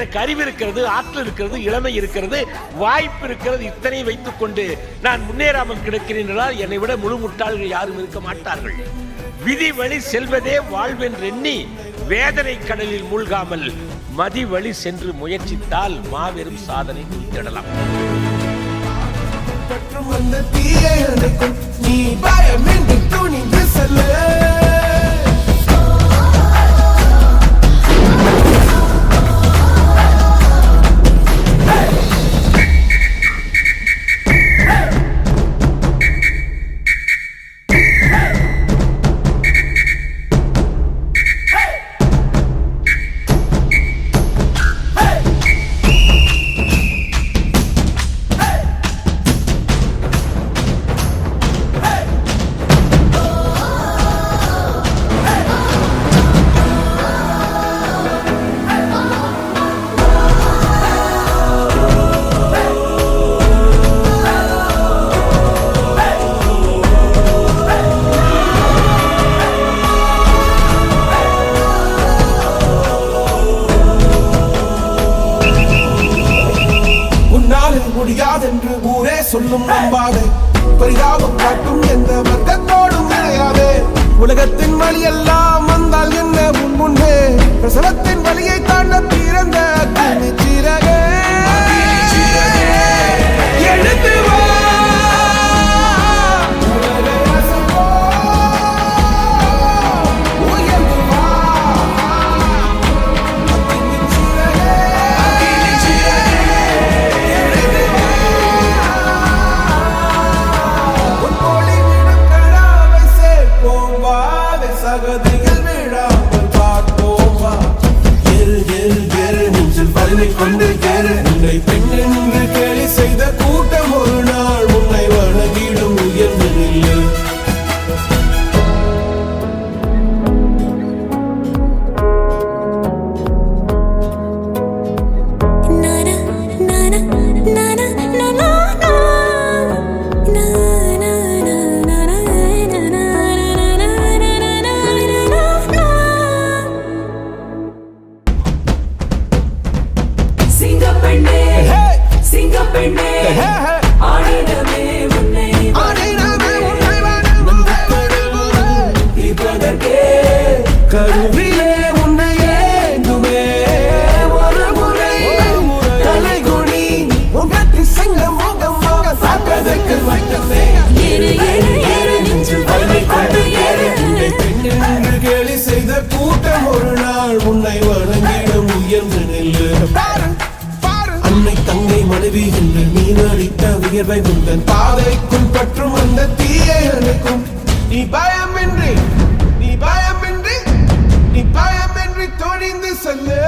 எனக்கு அறிவு இருக்கிறது, ஆற்றல் இருக்கிறது, இளமை இருக்கிறது, வாய்ப்பு இருக்கிறது. இத்தனை வைத்துக் கொண்டு நான் முன்னேறாமல் கிடக்கிறேன் என்றால் என்னை விட முழு முட்டாள்கள் யாரும் இருக்க மாட்டார்கள். விதி வழி செல்வதே வாழ்வென்று எண்ணி வேதனை கடலில் மூழ்காமல் மதி வழி சென்று முயற்சித்தால் மாபெரும் சாதனை குறித்திடலாம். நீ பயமின்றி துணிந்து செல்லு. முடியாதென்று ஊரே சொல்லும் நம்பாதே, பரிதாபம் காட்டும் எந்த வர்க்கத்தோடும் கிடையாதே. உலகத்தின் வழி எல்லாம் வந்தால் என்ன முன்னே பிரசவத்தின் வழியை தாண்ட பிறந்த சிறகே எடுத்து வா. கொண்டு உன்னை பெண் என்று கேலி செய்த கூட்டம் ஒரு நாள் உன்னை வணங்கிடும் உயர்ந்து நில்லு. கருவிலே உன்னை ஏந்துமே ஒரு முறை தலைகுனி உங்கத்தி செங்க மோகம் மோக சாப்பதற்கு மட்டுமே பெண்ணென்று கேலி செய்த கூட்டம் ஒரு நாள் உன்னை வணங்கிடும் உயர்ந்து நில்லு. அன்னை தங்கை மனைவி என்று நீ நடித்த உயர்வை முந்தன் பாதைக்குள் பற்றும் அந்த தீயை அணைக்கும். நீ பயமின்றி துணிந்து செல்லு.